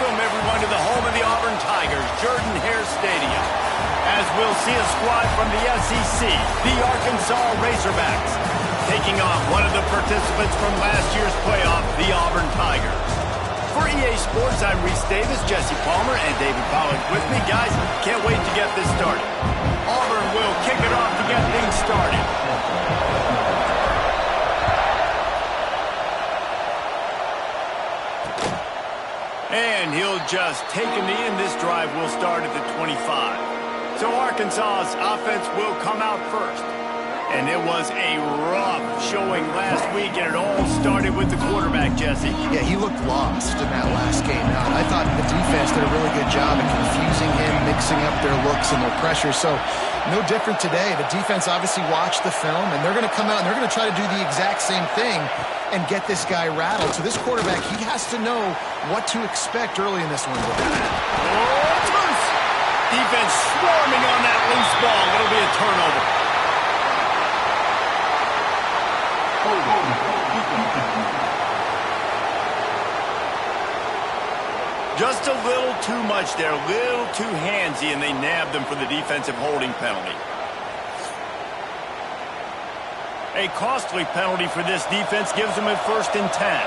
welcome everyone to the home of the Auburn Tigers, Jordan-Hare Stadium, as we'll see a squad from the SEC, the Arkansas Razorbacks, taking on one of the participants from last year's playoff, the Auburn Tigers. For EA Sports, I'm Reese Davis, Jesse Palmer, and David Pollack with me. Guys, can't wait to get this started. Auburn will kick it off to get things started. And he'll just take a knee, and this drive will start at the 25. So Arkansas's offense will come out first. And it was a rough showing last week, and it all started with the quarterback, Jesse. Yeah, he looked lost in that last game. Now, I thought the defense did a really good job of confusing him, mixing up their looks and their pressure. So no different today. The defense obviously watched the film, and they're going to come out and they're going to try to do the exact same thing and get this guy rattled. So this quarterback, he has to know what to expect early in this one. Oh, it's loose. Defense swarming on that loose ball. It'll be a turnover. Just a little too much there, a little too handsy, and they nabbed them for the defensive holding penalty. A costly penalty for this defense gives them a 1st and 10.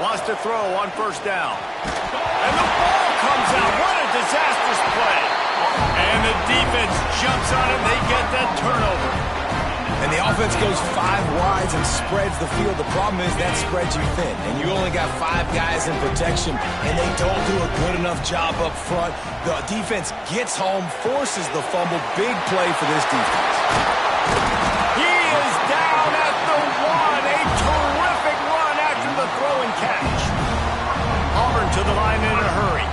Wants to throw on 1st down. And the ball comes out. What a disastrous play. And the defense jumps on it. They get that turnover. And the offense goes 5 wides and spreads the field. The problem is that spreads you thin. And you only got 5 guys in protection, and they don't do a good enough job up front. The defense gets home, forces the fumble. Big play for this defense. He is down at the 1. A terrific run after the throw and catch. Auburn to the line in a hurry.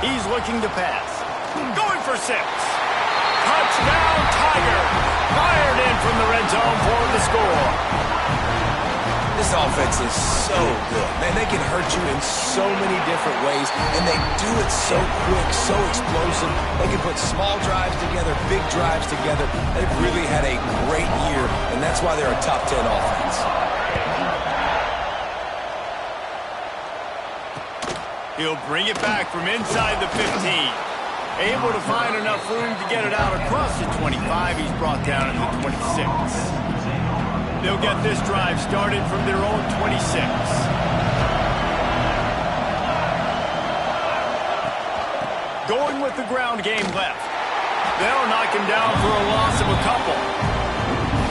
He's looking to pass. Going for 6. Touchdown, Tigers. Fired in from the red zone for the score. This offense is so good. Man, they can hurt you in so many different ways, and they do it so quick, so explosive. They can put small drives together, big drives together. They've really had a great year, and that's why they're a top 10 offense. He'll bring it back from inside the 15. Able to find enough room to get it out across the 25. He's brought down at the 26. They'll get this drive started from their own 26. Going with the ground game left. They'll knock him down for a loss of a couple.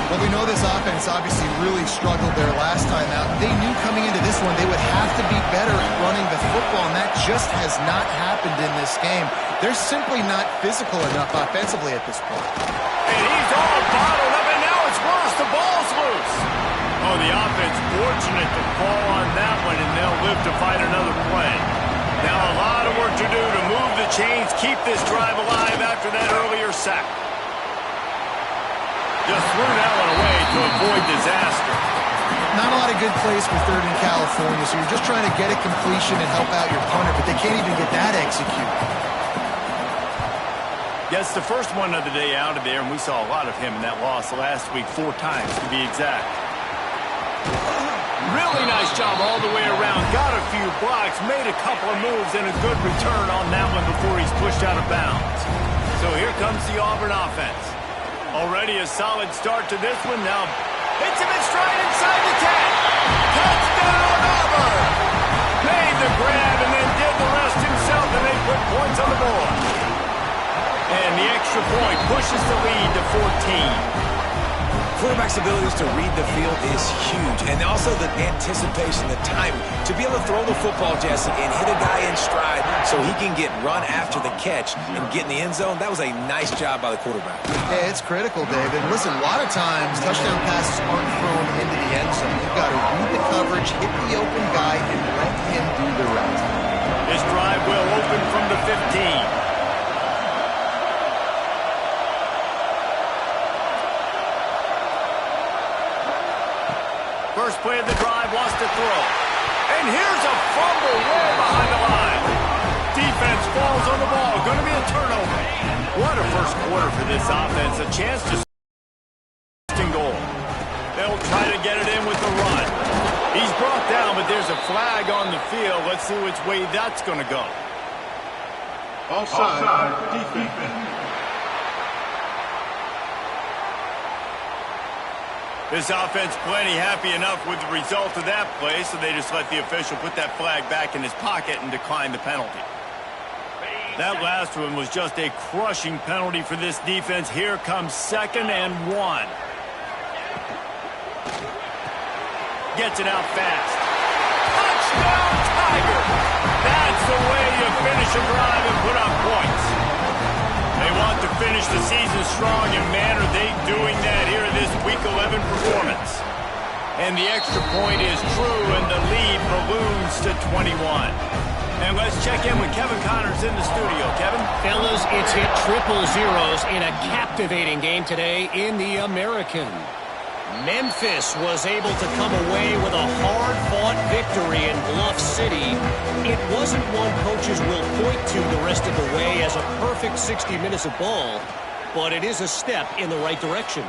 Well, we know this offense obviously really struggled there last time out. They knew coming into this one they would have to be better at running the football, and that just has not happened in this game. They're simply not physical enough offensively at this point. And he's all bottled up, and now it's worse. The ball's loose. Oh, the offense fortunate to fall on that one, and they'll live to fight another play. Now a lot of work to do to move the chains, keep this drive alive after that earlier sack. Just threw that one away to avoid disaster. Not a lot of good plays for 3rd in California, so you're just trying to get a completion and help out your punter, but they can't even get that executed. Yes, the first one of the day out of there, and we saw a lot of him in that loss last week, 4 times to be exact. Really nice job all the way around. Got a few blocks, made a couple of moves, and a good return on that one before he's pushed out of bounds. So here comes the Auburn offense. Already a solid start to this one. Now hits him in stride inside the 10. Touchdown, Auburn! Made the grab and then did the rest himself, and they put points on the board. And the extra point pushes the lead to 14. Quarterback's abilities to read the field is huge, and also the anticipation, the timing. To be able to throw the football, Jesse, and hit a guy in stride so he can get run after the catch and get in the end zone, that was a nice job by the quarterback. Yeah, it's critical, David. Listen, a lot of times touchdown passes aren't thrown into the end zone. You've got to read the coverage, hit the open guy, and let him do the rest. This drive will open from the 15. First play of the drive, wants to throw. And here's a fumble way behind the line. Defense falls on the ball. Going to be a turnover. What a first quarter for this offense. A chance to They'll try to get it in with the run. He's brought down, but there's a flag on the field. Let's see which way that's going to go. Offside, defense. This offense plenty happy enough with the result of that play, so they just let the official put that flag back in his pocket and decline the penalty. That last one was just a crushing penalty for this defense. Here comes 2nd and 1. Gets it out fast. Touchdown, Tiger! That's the way you finish a drive and put up points. They want to finish the season strong, and man, are they doing that here in this Week 11 performance. And the extra point is true, and the lead balloons to 21. And let's check in with Kevin Connors in the studio. Kevin? Fellas, it's hit triple zeros in a captivating game today in the American. Memphis was able to come away with a hard-fought victory in Bluff City. It wasn't one coaches will point to the rest of the way as a perfect 60 minutes of ball, but it is a step in the right direction.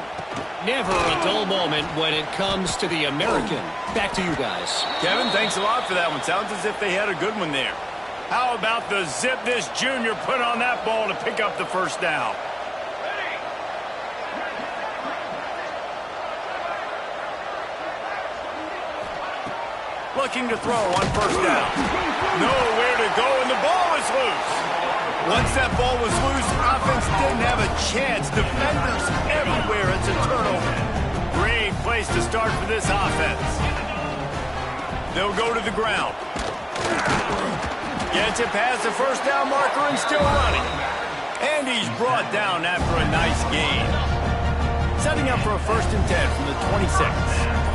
Never a dull moment when it comes to the American. Back to you guys. Kevin, thanks a lot for that one. Sounds as if they had a good one there. How about the zip this junior put on that ball to pick up the first down? Looking to throw on first down. Nowhere to go, and the ball is loose. Once that ball was loose, offense didn't have a chance. Defenders everywhere. It's a turnover. Great place to start for this offense. They'll go to the ground. Gets it past the first down marker and still running. And he's brought down after a nice gain. Setting up for a 1st and 10 from the 26.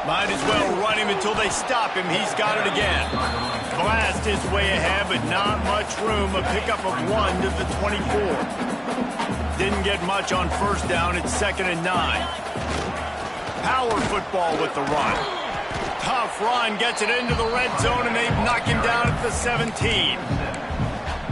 Might as well run him until they stop him. He's got it again. Blast his way ahead, but not much room. A pickup of 1 to the 24. Didn't get much on first down. It's 2nd and 9. Power football with the run. Tough run. Gets it into the red zone, and they knock him down at the 17.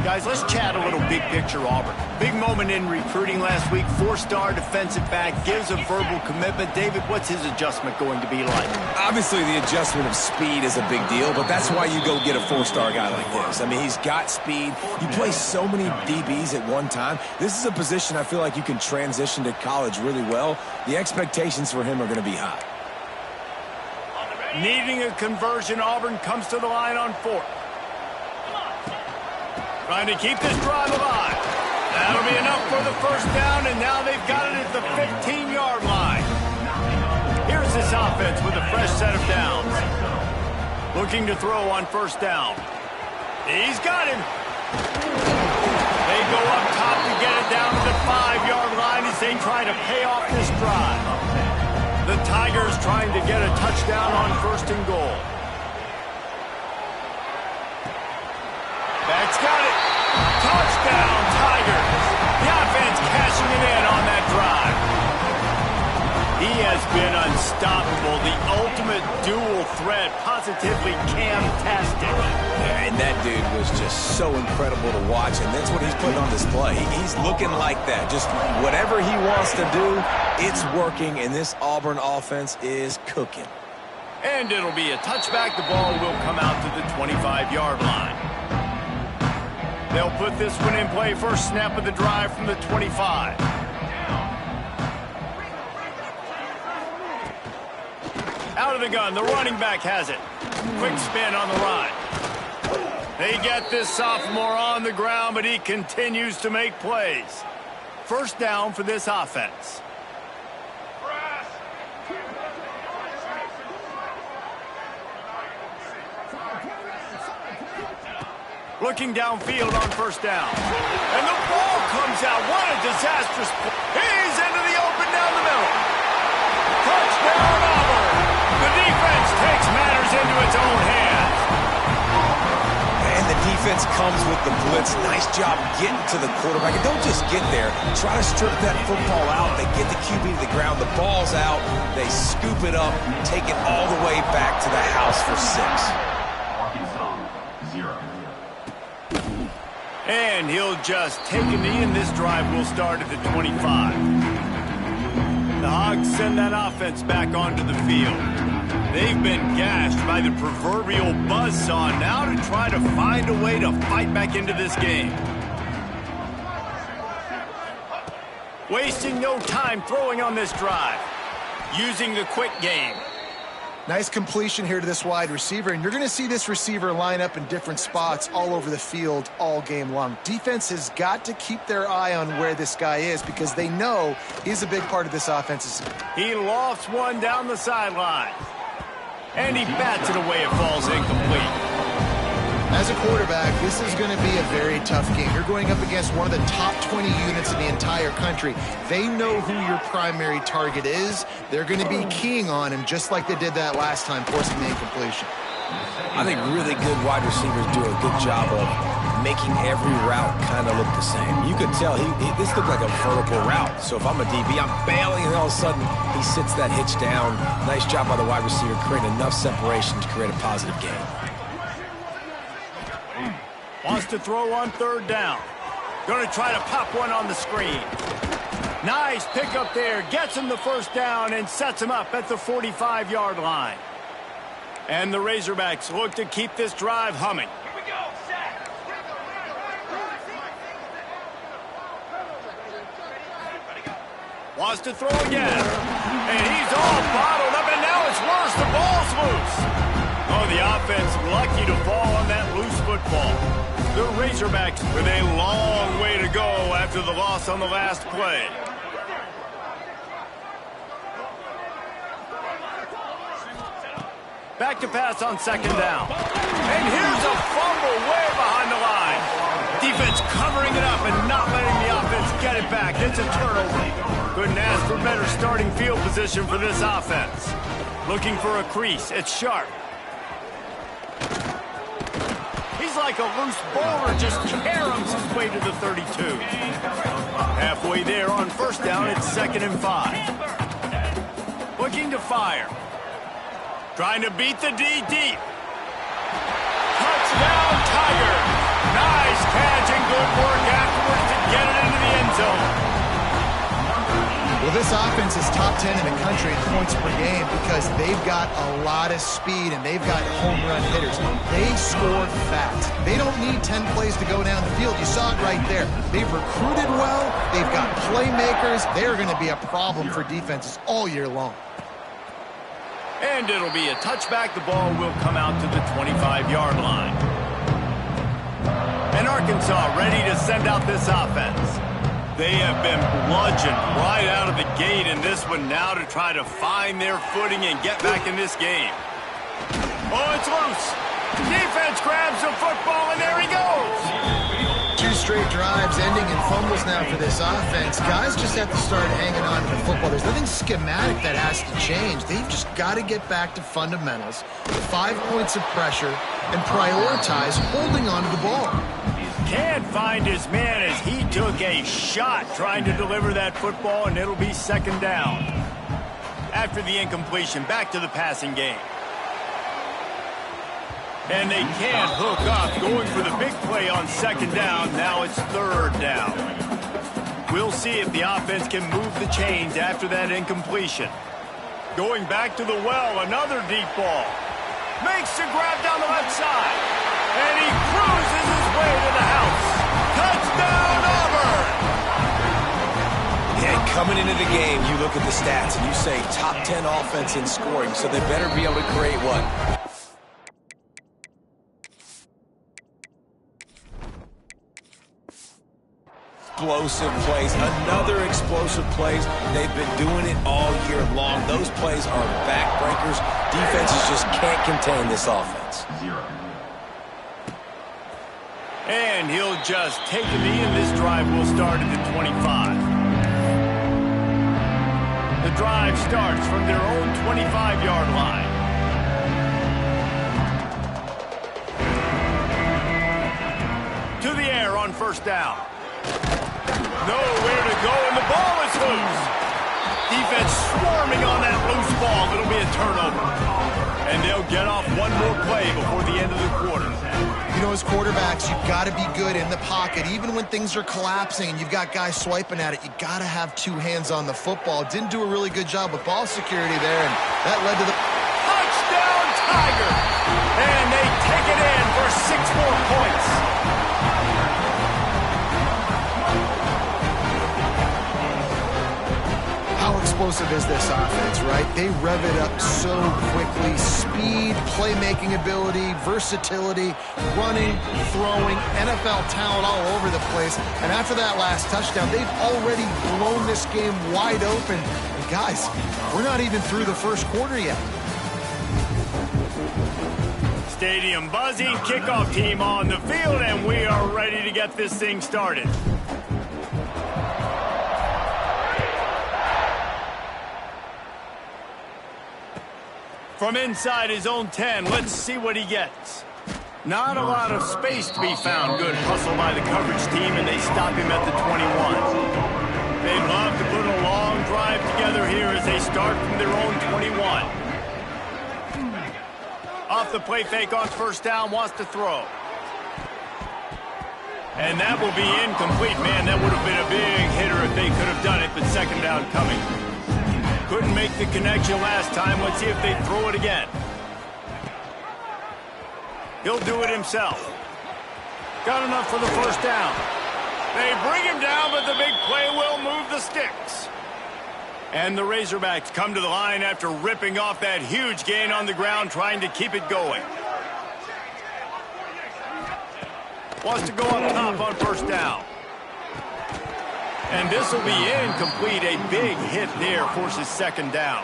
Guys, let's chat a little big picture Auburn. Big moment in recruiting last week. 4-star defensive back, gives a verbal commitment. David, what's his adjustment going to be like? Obviously, the adjustment of speed is a big deal, but that's why you go get a 4-star guy like this. I mean, he's got speed. You play so many DBs at one time. This is a position I feel like you can transition to college really well. The expectations for him are going to be high. Needing a conversion, Auburn comes to the line on 4th. Trying to keep this drive alive. That'll be enough for the first down, and now they've got it at the 15-yard line. Here's this offense with a fresh set of downs. Looking to throw on first down. He's got him. They go up top to get it down to the 5-yard line as they try to pay off this drive. The Tigers trying to get a touchdown on 1st and goal. Back's got it. Touchdown, Tigers. The offense cashing it in on that drive. He has been unstoppable. The ultimate dual threat, positively Cam-tastic. And that dude was just so incredible to watch, and that's what he's putting on display. He's looking like that. Just whatever he wants to do, it's working, and this Auburn offense is cooking. And it'll be a touchback. The ball will come out to the 25-yard line. They'll put this one in play. First snap of the drive from the 25. Out of the gun, the running back has it. Quick spin on the run. They get this sophomore on the ground, but he continues to make plays. First down for this offense. Looking downfield on first down. And the ball comes out. What a disastrous play. He's into the open down the middle. Touchdown, Auburn. The defense takes matters into its own hands. And the defense comes with the blitz. Nice job getting to the quarterback. And don't just get there. Try to strip that football out. They get the QB to the ground. The ball's out. They scoop it up, take it all the way back to the house for 6. And he'll just take a knee, and this drive will start at the 25. The Dogs send that offense back onto the field. They've been gashed by the proverbial buzzsaw now to try to find a way to fight back into this game. Wasting no time throwing on this drive. Using the quick game. Nice completion here to this wide receiver, and you're going to see this receiver line up in different spots all over the field all game long. Defense has got to keep their eye on where this guy is because they know he's a big part of this offense. He lofts one down the sideline. And he bats it away. It falls incomplete. As a quarterback, this is going to be a very tough game. You're going up against one of the top 20 units in the entire country. They know who your primary target is. They're going to be keying on him just like they did that last time, forcing the incompletion. I think really good wide receivers do a good job of making every route kind of look the same. You could tell this looked like a vertical route. So if I'm a DB, I'm bailing, and all of a sudden he sits that hitch down. Nice job by the wide receiver, creating enough separation to create a positive gain. Wants to throw on third down. Going to try to pop one on the screen. Nice pickup there. Gets him the first down and sets him up at the 45-yard line. And the Razorbacks look to keep this drive humming. Here we go, set. Wants to throw again. And he's all bottled up, and now it's worse. The ball's loose. Oh, the offense lucky to fall on that loose football. The Razorbacks with a long way to go after the loss on the last play. Back to pass on second down. And here's a fumble way behind the line. Defense covering it up and not letting the offense get it back. It's a turnover. Couldn't ask for better starting field position for this offense. Looking for a crease. It's sharp. He's like a loose bowler, just caroms his way to the 32. Halfway there on first down, it's 2nd and 5. Looking to fire. Trying to beat the D deep. Touchdown, Tiger. Nice catch and good work afterwards to get it into the end zone. Well, this offense is top 10 in the country in points per game because they've got a lot of speed and they've got home run hitters. They score fast. They don't need 10 plays to go down the field. You saw it right there. They've recruited well. They've got playmakers. They're going to be a problem for defenses all year long. And it'll be a touchback. The ball will come out to the 25-yard line. And Arkansas ready to send out this offense. They have been bludgeoned right out of the gate in this one now to try to find their footing and get back in this game. Oh, it's loose. Defense grabs the football, and there he goes. 2 straight drives ending in fumbles now for this offense. Guys just have to start hanging on to the football. There's nothing schematic that has to change. They've just got to get back to fundamentals, 5 points of pressure, and prioritize holding on to the ball. Can't find his man as he took a shot trying to deliver that football, and it'll be 2nd down. After the incompletion, back to the passing game. And they can't hook up, going for the big play on 2nd down. Now it's 3rd down. We'll see if the offense can move the chains after that incompletion. Going back to the well, another deep ball. Makes the grab down the left side. And he cruises his way to the house. Touchdown, Auburn! Yeah, coming into the game, you look at the stats and you say top 10 offense in scoring, so they better be able to create what? Explosive plays, another explosive plays. They've been doing it all year long. Those plays are backbreakers. Defenses just can't contain this offense. And he'll just take a knee, and this drive will start at the 25. The drive starts from their own 25-yard line. To the air on first down. Nowhere to go, and the ball is loose. Defense swarming on that loose ball. It'll be a turnover. And they'll get off one more play before the end of the quarter. You know, as quarterbacks, you've got to be good in the pocket. Even when things are collapsing and you've got guys swiping at it, you got to have two hands on the football. Didn't do a really good job with ball security there, and that led to the touchdown Tigers! And they take it in for 6 more points. How explosive is this offense, right? They rev it up so quickly. Speed, playmaking ability, versatility, running, throwing, NFL talent all over the place. And after that last touchdown, they've already blown this game wide open. And guys, we're not even through the first quarter yet. Stadium buzzing, kickoff team on the field, and we are ready to get this thing started. From inside his own 10, let's see what he gets. Not a lot of space to be found. Good hustle by the coverage team, and they stop him at the 21. They'd love to put a long drive together here as they start from their own 21. Off the play fake on first down, wants to throw. And that will be incomplete. Man, that would have been a big hitter if they could have done it, but second down coming. Couldn't make the connection last time. Let's see if they throw it again. He'll do it himself. Got enough for the first down. They bring him down, but the big play will move the sticks. And the Razorbacks come to the line after ripping off that huge gain on the ground, trying to keep it going. Wants to go up top on first down. And this will be incomplete. A big hit there forces second down.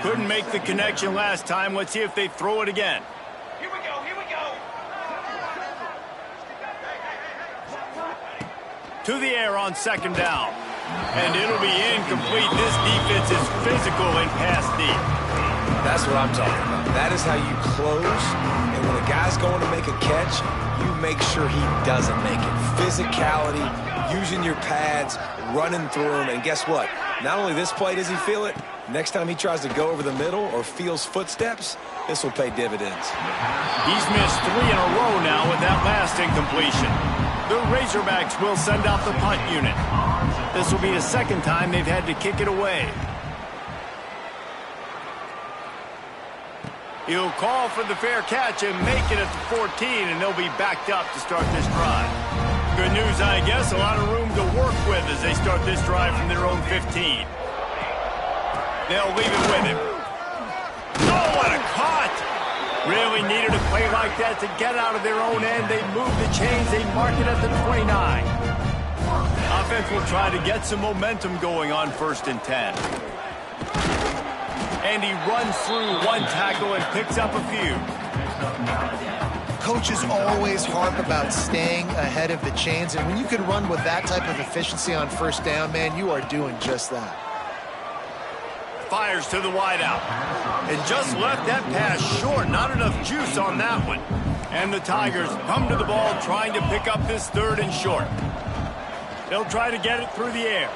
Couldn't make the connection last time. Let's see if they throw it again. Here we go, here we go. To the air on second down. And it'll be incomplete. This defense is physical in pass deep. That's what I'm talking about. That is how you close. And when a guy's going to make a catch, you make sure he doesn't make it. Physicality, using your pads, running through them. And guess what? Not only this play does he feel it, next time he tries to go over the middle or feels footsteps, this will pay dividends. He's missed 3 in a row now with that last incompletion. The Razorbacks will send out the punt unit. This will be the second time they've had to kick it away. He'll call for the fair catch and make it at the 14, and they'll be backed up to start this drive. Good news, I guess, a lot of room to work with as they start this drive from their own 15. They'll leave it with him. Oh, what a cut! Really needed a play like that to get out of their own end. They move the chains, they mark it at the 29. Offense will try to get some momentum going on 1st and 10. And he runs through one tackle and picks up a few. Coaches always harp about staying ahead of the chains, and when you can run with that type of efficiency on first down, man, you are doing just that. Fires to the wideout. And just left that pass short. Not enough juice on that one. And the Tigers come to the ball trying to pick up this 3rd and short. They'll try to get it through the air.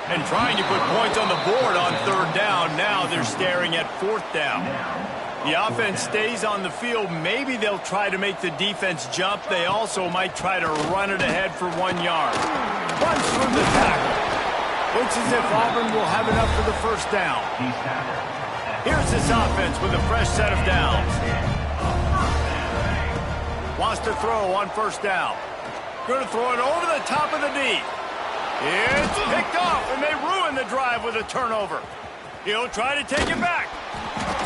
And trying to put points on the board on 3rd down. Now they're staring at 4th down. The offense stays on the field. Maybe they'll try to make the defense jump. They also might try to run it ahead for 1 yard. Runs through the tackle. Looks as if Auburn will have enough for the first down. Here's this offense with a fresh set of downs. Wants to throw on first down. Going to throw it over the top of the D. It's picked off, and they ruin the drive with a turnover. He'll try to take it back.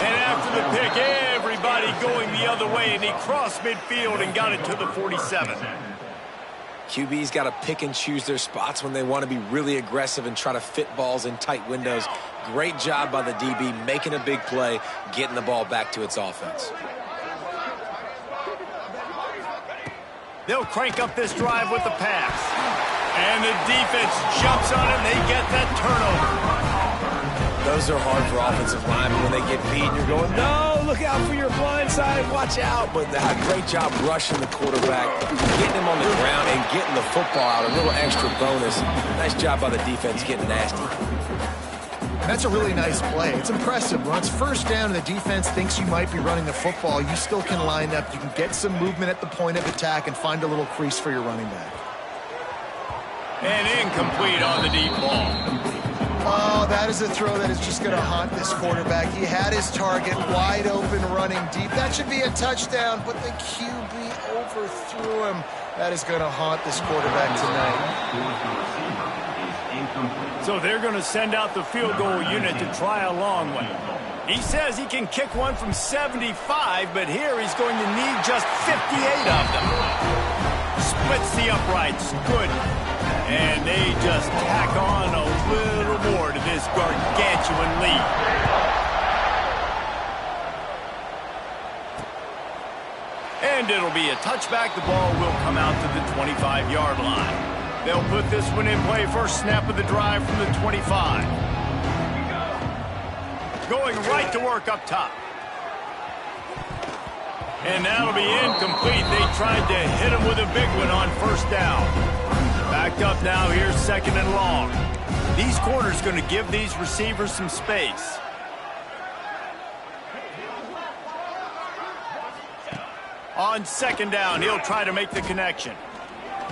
And after the pick, everybody going the other way, and he crossed midfield and got it to the 47. QB's got to pick and choose their spots when they want to be really aggressive and try to fit balls in tight windows. Great job by the DB making a big play, getting the ball back to its offense. They'll crank up this drive with the pass. And the defense jumps on it, and they get that turnover. Those are hard for offensive linemen when they get beat. You're going, no, look out for your blind side, watch out. But great job rushing the quarterback, getting him on the ground and getting the football out, a little extra bonus. Nice job by the defense getting nasty. And that's a really nice play. It's impressive. When it's first down and the defense thinks you might be running the football, you still can line up. You can get some movement at the point of attack and find a little crease for your running back. And incomplete on the deep ball. Oh, that is a throw that is just going to haunt this quarterback. He had his target wide open running deep. That should be a touchdown, but the QB overthrew him. That is going to haunt this quarterback tonight. So they're going to send out the field goal unit to try a long one. He says he can kick one from 75, but here he's going to need just 58 of them. Splits the uprights. Good. And they just tack on a little more to this gargantuan lead. And it'll be a touchback. The ball will come out to the 25-yard line. They'll put this one in play. First snap of the drive from the 25. Going right to work up top. And that'll be incomplete. They tried to hit him with a big one on first down. Backed up now. Here's second and long. These corners going to give these receivers some space. On second down, he'll try to make the connection.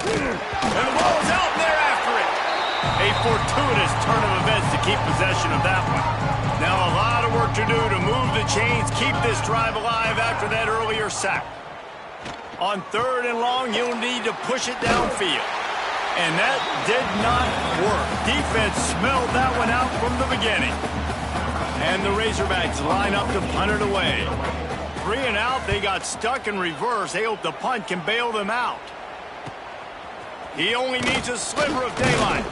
And the ball's out there after it. A fortuitous turn of events to keep possession of that one. Now a lot of work to do to move the chains, keep this drive alive after that earlier sack. On third and long, you'll need to push it downfield. And that did not work. Defense smelled that one out from the beginning. And the Razorbacks line up to punt it away. 3 and out, they got stuck in reverse. They hope the punt can bail them out. He only needs a sliver of daylight.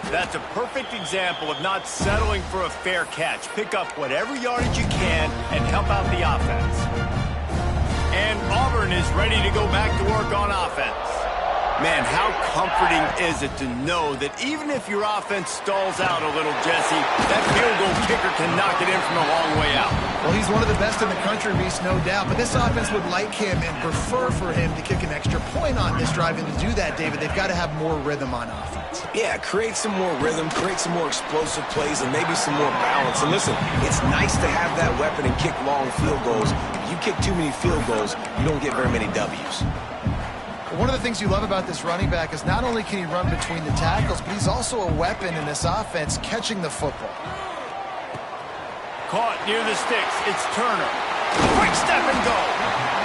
That's a perfect example of not settling for a fair catch. Pick up whatever yardage you can and help out the offense. And Auburn is ready to go back to work on offense. Man, how comforting is it to know that even if your offense stalls out a little, Jesse, that field goal kicker can knock it in from a long way out. Well, he's one of the best in the country, Reese, no doubt. But this offense would like him and prefer for him to kick an extra point on this drive. And to do that, David, they've got to have more rhythm on offense. Yeah, create some more rhythm, create some more explosive plays, and maybe some more balance. And listen, it's nice to have that weapon and kick long field goals. If you kick too many field goals, you don't get very many W's. One of the things you love about this running back is not only can he run between the tackles, but he's also a weapon in this offense catching the football. Caught near the sticks. It's Turner. Quick step and go.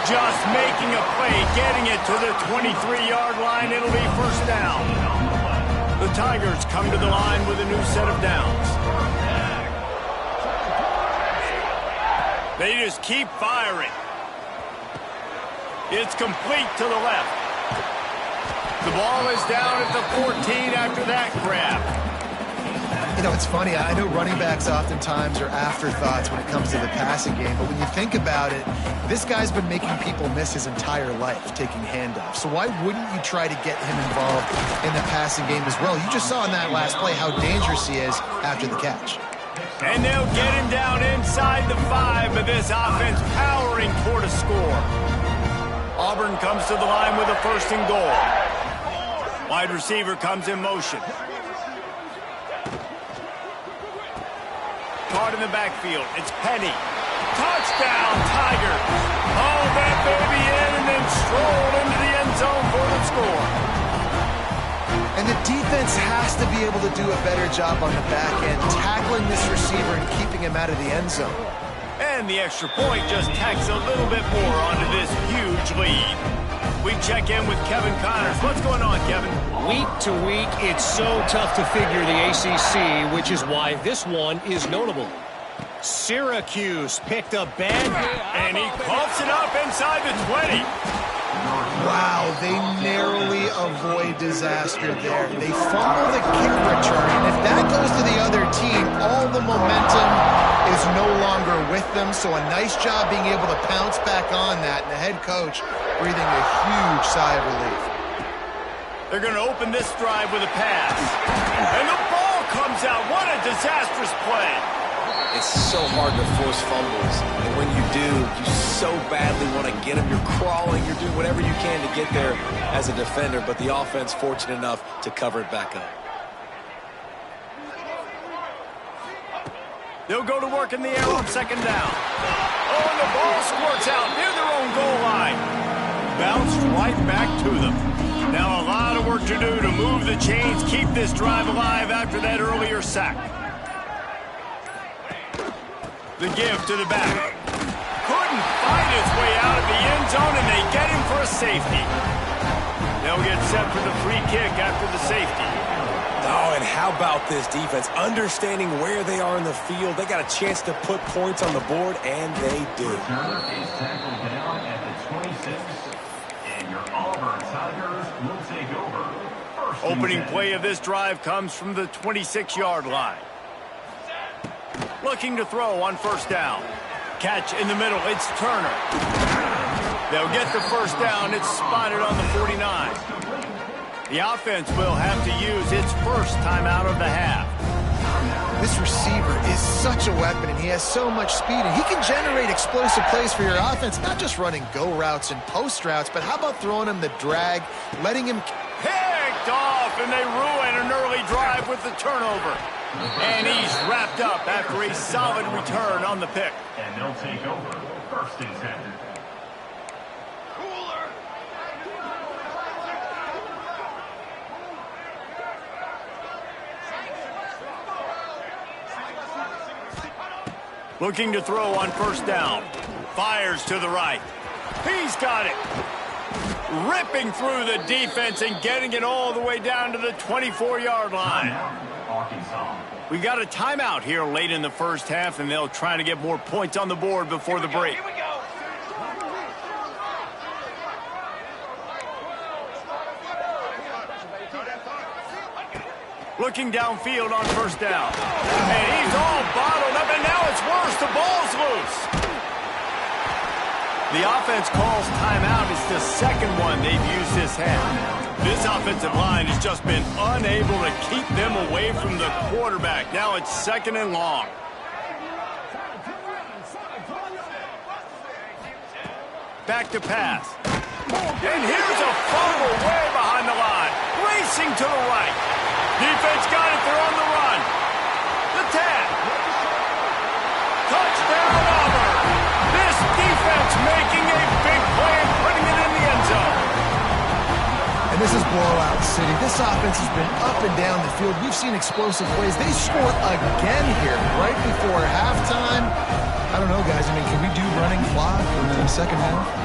Just making a play, getting it to the 23-yard line. It'll be first down. The Tigers come to the line with a new set of downs. They just keep firing. It's complete to the left. The ball is down at the 14 after that grab. You know, it's funny. I know running backs oftentimes are afterthoughts when it comes to the passing game, but when you think about it, this guy's been making people miss his entire life taking handoffs. So why wouldn't you try to get him involved in the passing game as well? You just saw in that last play how dangerous he is after the catch. And they'll get him down inside the 5, but this offense powering toward a score. Auburn comes to the line with a first and goal. Wide receiver comes in motion. Caught in the backfield. It's Penny. Touchdown, Tigers. Hauled that baby in and then strolled into the end zone for the score. And the defense has to be able to do a better job on the back end, tackling this receiver and keeping him out of the end zone. And the extra point just tacks a little bit more onto this huge lead. We check in with Kevin Connors. What's going on, Kevin? Week to week, it's so tough to figure the ACC, which is why this one is notable. Syracuse picked a bad, and he coughs it up inside the 20. Wow, they narrowly avoid disaster there. They fumble the kick return, and if that goes to the other team, all the momentum is no longer with them. So a nice job being able to pounce back on that, and the head coach breathing a huge sigh of relief. They're going to open this drive with a pass. And the ball comes out. What a disastrous play. It's so hard to force fumbles. And when you do, you so badly want to get them. You're crawling. You're doing whatever you can to get there as a defender. But the offense fortunate enough to cover it back up. They'll go to work in the air on second down. Oh, and the ball squirts out near their own goal line. Bounced right back to them. Now a lot of work to do to move the chains, keep this drive alive after that earlier sack. The give to the back. Couldn't find his way out of the end zone, and they get him for a safety. They'll get set for the free kick after the safety. Oh, and how about this defense? Understanding where they are in the field. They got a chance to put points on the board, and they do. Returner is tackled down at the 26, and your Auburn Tigers will take over. First and Opening 10. play of this drive comes from the 26-yard line. Looking to throw on first down. Catch in the middle. It's Turner. They'll get the first down. It's spotted on the 49. The offense will have to use its first timeout of the half. This receiver is such a weapon, and he has so much speed, and he can generate explosive plays for your offense, not just running go routes and post routes, but how about throwing him the drag, letting him... Picked off, and they ruin an early drive with the turnover. And he's wrapped up after a solid return on the pick. And they'll take over. First and 10. Looking to throw on first down. Fires to the right. He's got it. Ripping through the defense and getting it all the way down to the 24-yard line. Arkansas. We got a timeout here late in the first half, and they'll try to get more points on the board before the break. Here we go. Looking downfield on first down. And he's all bottled up, and now it's worse. The ball's loose. The offense calls timeout. It's the second one they've used this half. This offensive line has just been unable to keep them away from the quarterback. Now it's second and long. Back to pass. And here's a fumble way behind the line. Racing to the right. Defense got it. They're on the run. The tap. Touchdown, Auburn. This defense making a big play and putting it in the end zone. And this is blowout city. This offense has been up and down the field. We've seen explosive plays. They score again here right before halftime. I don't know, guys. I mean, can we do running clock in the second half?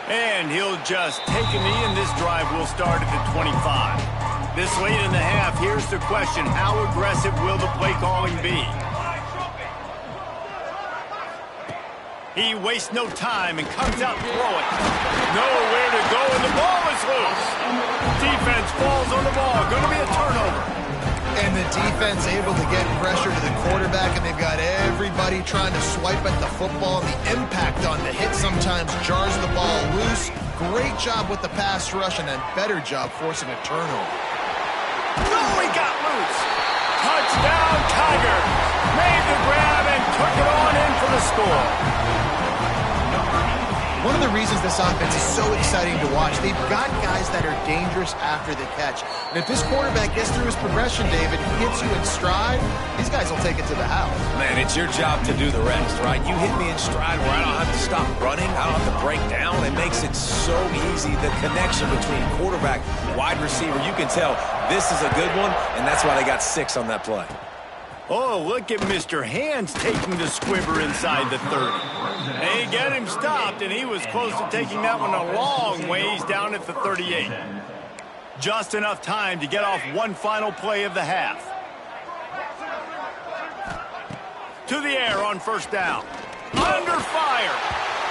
And he'll just take a knee, and this drive will start at the 25. This late in the half, here's the question. How aggressive will the play calling be? He wastes no time and comes out throwing. Nowhere to go, and the ball is loose. Defense falls on the ball. Going to be a turnover. And the defense able to get pressure to the quarterback, and they've got everybody trying to swipe at the football. And the impact on the hit sometimes jars the ball loose. Great job with the pass rush, and a better job forcing a turnover. No, he got loose. Touchdown, Tigers. Made the grab and took it on in for the score. One of the reasons this offense is so exciting to watch, they've got guys that are dangerous after the catch. And if this quarterback gets through his progression, David, hits you in stride, these guys will take it to the house. Man, it's your job to do the rest, right? You hit me in stride where I don't have to stop running. I don't have to break down. It makes it so easy. The connection between quarterback, wide receiver, you can tell this is a good one, and that's why they got 6 on that play. Oh, look at Mr. Hands taking the squibber inside the 30. They get him stopped, and he was close to taking that one a long ways down at the 38. Just enough time to get off one final play of the half. To the air on first down. Under fire.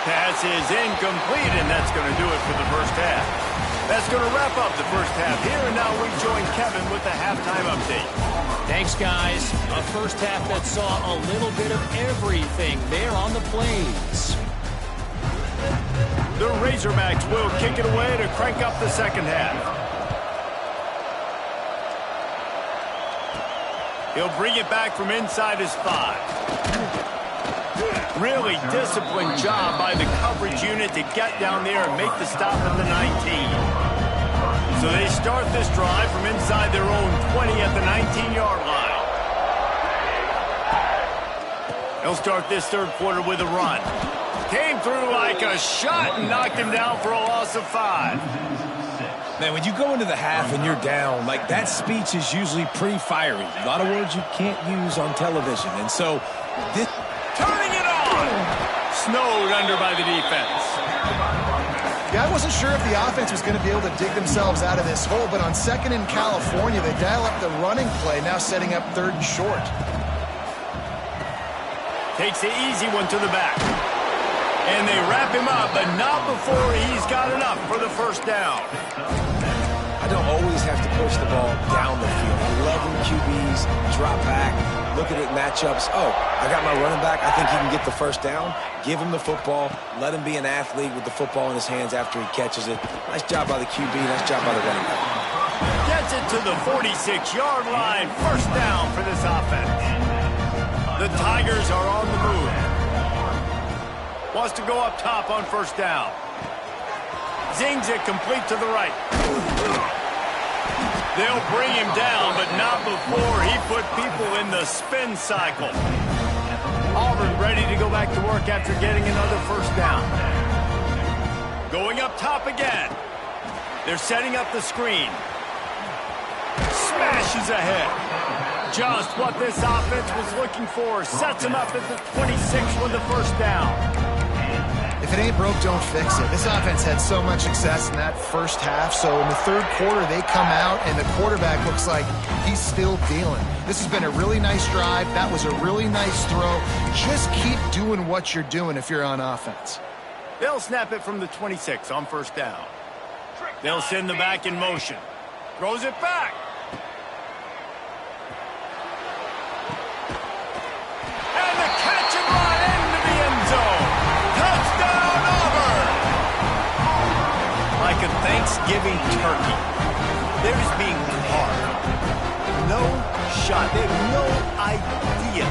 Pass is incomplete, and that's going to do it for the first half. That's going to wrap up the first half here, and now we join Kevin with the halftime update. Thanks, guys. A first half that saw a little bit of everything there on the Plains. The Razorbacks will kick it away to crank up the second half. He'll bring it back from inside his 5. Really disciplined job by the coverage unit to get down there and make the stop at the 19. So they start this drive from inside their own 20 at the 19-yard line. They'll start this third quarter with a run. Came through like a shot and knocked him down for a loss of 5. Man, when you go into the half and you're down, like that speech is usually pretty fiery. A lot of words you can't use on television. And so this... Turning it on! Snowed under by the defense. Yeah, I wasn't sure if the offense was going to be able to dig themselves out of this hole, but on second in California, they dial up the running play, now setting up third and short. Takes the easy one to the back. And they wrap him up, but not before he's got enough for the first down. I don't always have to push the ball down the field. I love when QBs drop back, look at it matchups. Oh, I got my running back. I think he can get the first down. Give him the football. Let him be an athlete with the football in his hands after he catches it. Nice job by the QB. Nice job by the running back. Gets it to the 46-yard line. First down for this offense. The Tigers are on the move. Wants to go up top on first down. Zings it complete to the right. They'll bring him down, but not before he put people in the spin cycle. Auburn ready to go back to work after getting another first down. Going up top again. They're setting up the screen. Smashes ahead. Just what this offense was looking for. Sets him up at the 26 with the first down. If it ain't broke, don't fix it. This offense had so much success in that first half, so in the third quarter, they come out, and the quarterback looks like he's still dealing. This has been a really nice drive. That was a really nice throw. Just keep doing what you're doing if you're on offense. They'll snap it from the 26 on first down. They'll send the back in motion. Throws it back. And the catch and run into the end zone. Touchdown, Auburn! Like a Thanksgiving turkey. They're just being carved. No shot. They have no idea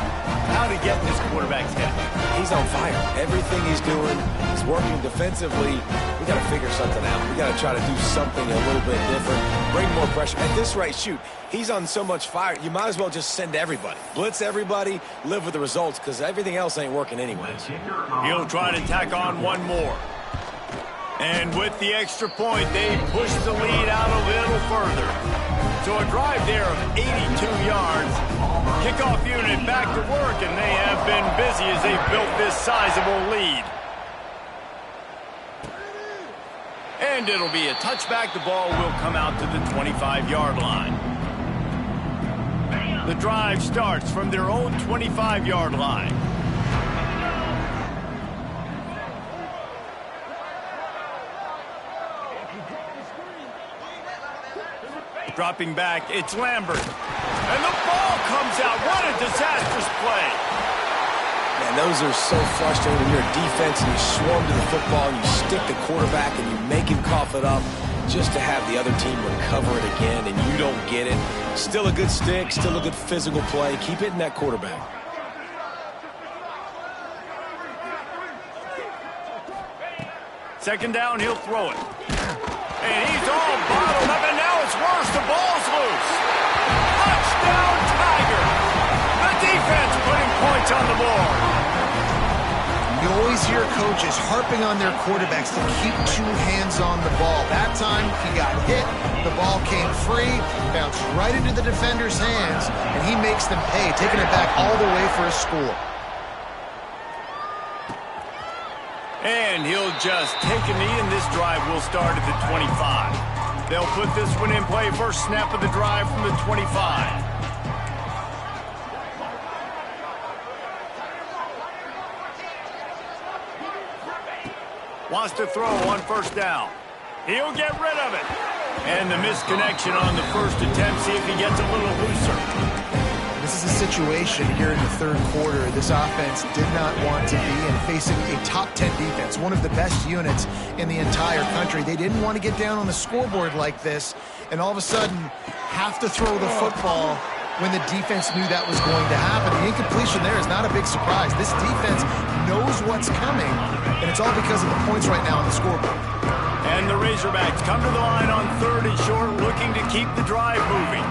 how to get in this quarterback's head. He's on fire. Everything he's doing is working defensively. We got to figure something out. We got to try to do something a little bit different. Bring more pressure. At this rate, shoot, he's on so much fire. You might as well just send everybody. Blitz everybody, live with the results, because everything else ain't working anyways. He'll try to tack on one more. And with the extra point, they push the lead out a little further. So a drive there of 82 yards. Kickoff unit back to work, and they have been busy as they built this sizable lead. And it'll be a touchback. The ball will come out to the 25-yard line. The drive starts from their own 25-yard line. Dropping back, it's Lambert. And the ball comes out. What a disastrous play. Man, those are so frustrating when you're a defense and you swarm to the football and you stick the quarterback and you make him cough it up just to have the other team recover it again and you don't get it. Still a good stick, still a good physical play. Keep hitting that quarterback. Second down, he'll throw it. And he's all bottled up, and now it's worse. The ball's loose. Touchdown, Tiger. The defense putting points on the board. You always hear coaches harping on their quarterbacks to keep two hands on the ball. That time, he got hit. The ball came free, bounced right into the defender's hands, and he makes them pay, taking it back all the way for a score. And he'll just take a knee, and this drive will start at the 25. They'll put this one in play. First snap of the drive from the 25. Wants to throw on first down. He'll get rid of it. And the misconnection on the first attempt. See if he gets a little looser. This is a situation here in the third quarter this offense did not want to be in, facing a top 10 defense, one of the best units in the entire country. They didn't want to get down on the scoreboard like this and all of a sudden have to throw the football when the defense knew that was going to happen. The incompletion there is not a big surprise. This defense knows what's coming, and it's all because of the points right now on the scoreboard. And the Razorbacks come to the line on 3rd and short, looking to keep the drive moving.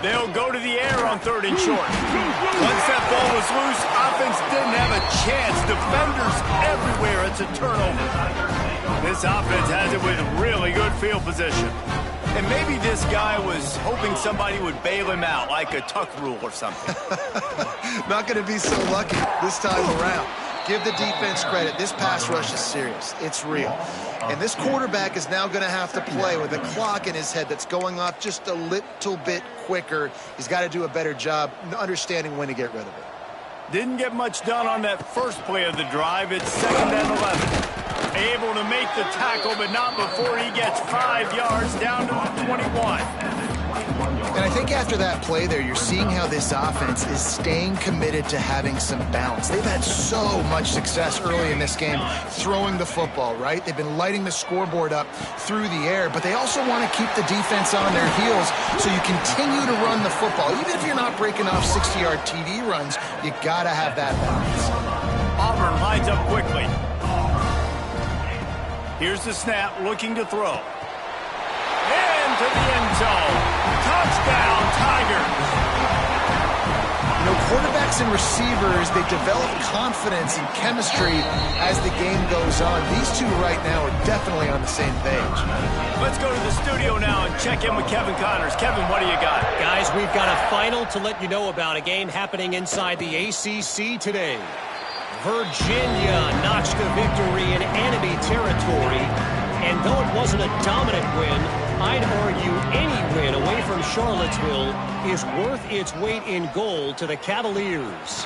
They'll go to the air on 3rd and short. Once that ball was loose, offense didn't have a chance. Defenders everywhere. It's a turnover. This offense has it with really good field position. And maybe this guy was hoping somebody would bail him out, like a tuck rule or something. Not going to be so lucky this time around. Give the defense credit. This pass rush is serious. It's real. And this quarterback is now going to have to play with a clock in his head that's going off just a little bit quicker. He's got to do a better job understanding when to get rid of it. Didn't get much done on that first play of the drive. It's 2nd and 11. Able to make the tackle, but not before he gets 5 yards down to the 21. And I think after that play there, you're seeing how this offense is staying committed to having some balance. They've had so much success early in this game throwing the football, right? They've been lighting the scoreboard up through the air, but they also want to keep the defense on their heels so you continue to run the football. Even if you're not breaking off 60-yard TD runs, you got to have that balance. Auburn lines up quickly. Here's the snap, looking to throw. Into the end zone. Touchdown, Tigers. You know, quarterbacks and receivers, they develop confidence and chemistry as the game goes on. These two right now are definitely on the same page. Let's go to the studio now and check in with Kevin Connors. Kevin, what do you got? Guys, we've got a final to let you know about, a game happening inside the ACC today. Virginia notched a victory in enemy territory, and though it wasn't a dominant win, I'd argue any win away from Charlottesville is worth its weight in gold to the Cavaliers.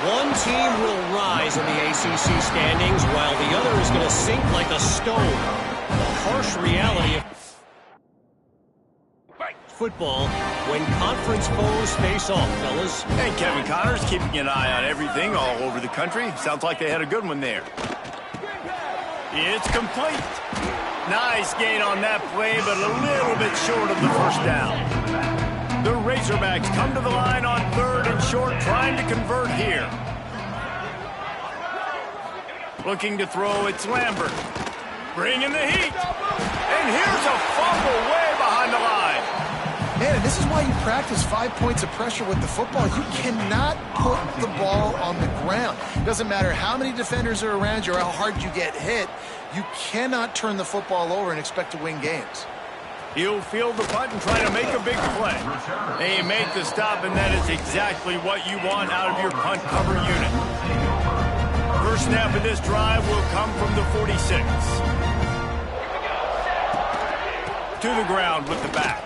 One team will rise in the ACC standings while the other is going to sink like a stone. The harsh reality of football when conference foes face off, fellas. And Kevin Connors keeping an eye on everything all over the country. Sounds like they had a good one there. It's complete. Nice gain on that play, but a little bit short of the first down. The Razorbacks come to the line on 3rd and short, trying to convert here. Looking to throw, it's Lambert. Bringing the heat. And here's a fumble way behind the line. Man, this is why you practice 5 points of pressure with the football. You cannot put the ball on the ground. Doesn't matter how many defenders are around you or how hard you get hit. You cannot turn the football over and expect to win games. He'll field the punt and try to make a big play. They make the stop, and that is exactly what you want out of your punt cover unit. First snap of this drive will come from the 46. To the ground with the back.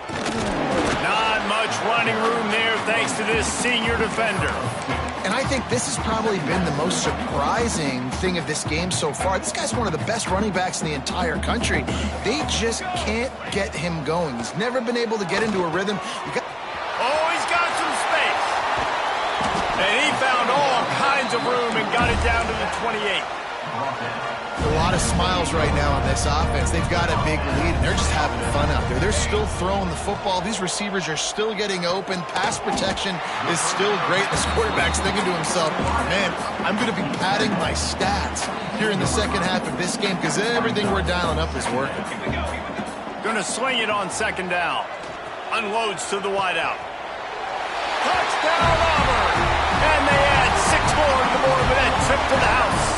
Not much running room there thanks to this senior defender. And I think this has probably been the most surprising thing of this game so far. This guy's one of the best running backs in the entire country. They just can't get him going. He's never been able to get into a rhythm. Oh, he's got some space. And he found all kinds of room and got it down to the 28. A lot of smiles right now on this offense. They've got a big lead, and they're just having fun out there. They're still throwing the football. These receivers are still getting open. Pass protection is still great. This quarterback's thinking to himself, man, I'm going to be padding my stats here in the second half of this game because everything we're dialing up is working. Going to swing it on 2nd down. Unloads to the wideout. Touchdown, Auburn! And they add 6 more to the board with that trip to the house.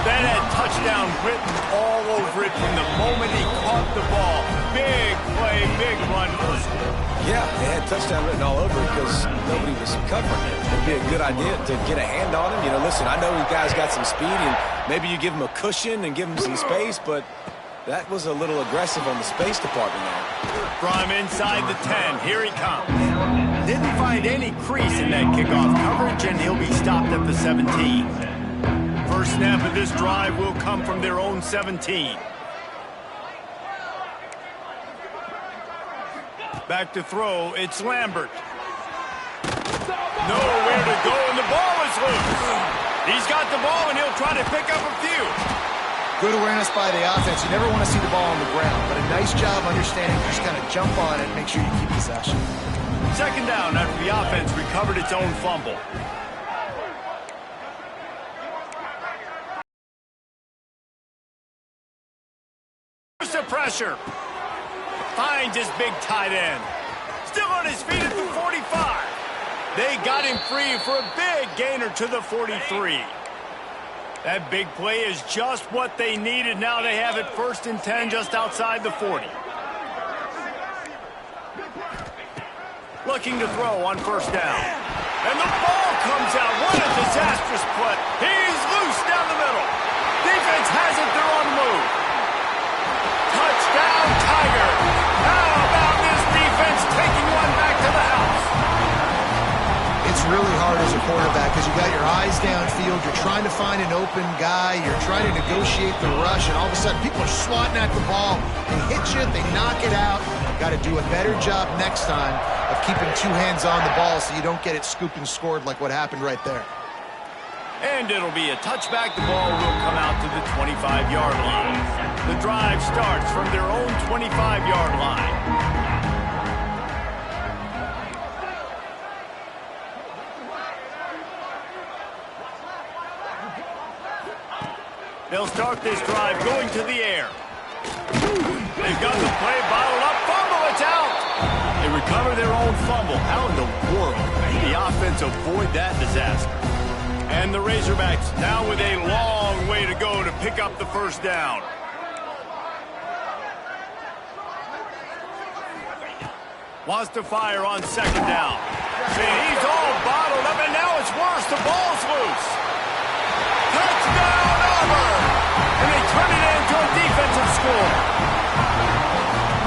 That had touchdown written all over it from the moment he caught the ball. Big play, big run for the score. Yeah, they had touchdown written all over it because nobody was covering it. It'd be a good idea to get a hand on him. You know, listen, I know you guys got some speed, and maybe you give him a cushion and give him some space, but that was a little aggressive on the space department there. From inside the 10, here he comes. Didn't find any crease in that kickoff coverage, and he'll be stopped at the 17. First snap of this drive will come from their own 17. Back to throw, it's Lambert. Nowhere to go, and the ball is loose. He's got the ball, and he'll try to pick up a few. Good awareness by the offense. You never want to see the ball on the ground, but a nice job understanding just kind of jump on it and make sure you keep possession. 2nd down after the offense recovered its own fumble. pressure. Finds his big tight end. Still on his feet at the 45. They got him free for a big gainer to the 43. That big play is just what they needed. Now they have it 1st and 10 just outside the 40. Looking to throw on 1st down. And the ball comes out. What a disastrous play. He's loose down the middle. Defense has it. They're on the move. Touchdown, Tiger. How about this defense taking one back to the house? It's really hard as a quarterback because you got your eyes downfield. You're trying to find an open guy. You're trying to negotiate the rush, and all of a sudden people are swatting at the ball. They hit you. They knock it out. Got to do a better job next time of keeping 2 hands on the ball so you don't get it scooped and scored like what happened right there. And it'll be a touchback. The ball will come out to the 25-yard line. The drive starts from their own 25-yard line. They'll start this drive going to the air. They've got the play bottled up. Fumble, it's out. They recover their own fumble. How in the world did the offense avoid that disaster? And the Razorbacks now with a long way to go to pick up the 1st down. Wants to fire on 2nd down. See, he's all bottled up, and now it's worse. The ball's loose. Touchdown, Auburn! And they turn it into a defensive score.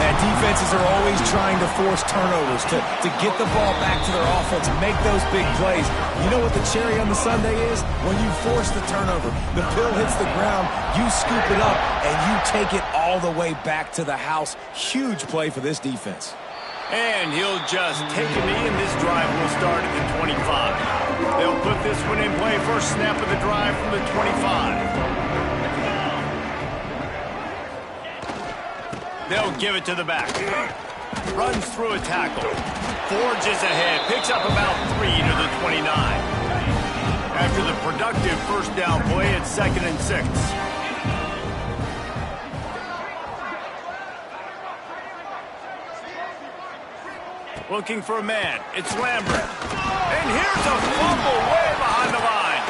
Man, defenses are always trying to force turnovers to get the ball back to their offense and make those big plays. You know what the cherry on the sundae is? When you force the turnover, the pill hits the ground, you scoop it up, and you take it all the way back to the house. Huge play for this defense. And he'll just take a knee, and this drive will start at the 25. They'll put this one in play. First snap of the drive from the 25. They'll give it to the back. Runs through a tackle. Forges ahead. Picks up about 3 to the 29. After the productive 1st down play, it's 2nd and 6. Looking for a man. It's Lambert. And here's a fumble way behind the line.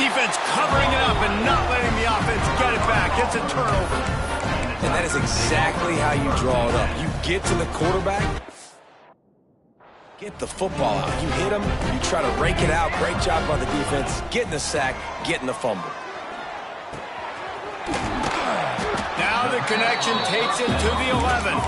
Defense covering it up and not letting the offense get it back. It's a turnover. And that is exactly how you draw it up. You get to the quarterback, get the football out. You hit him, you try to rake it out. Great job by the defense, getting the sack, getting the fumble. Now the connection takes it to the 11.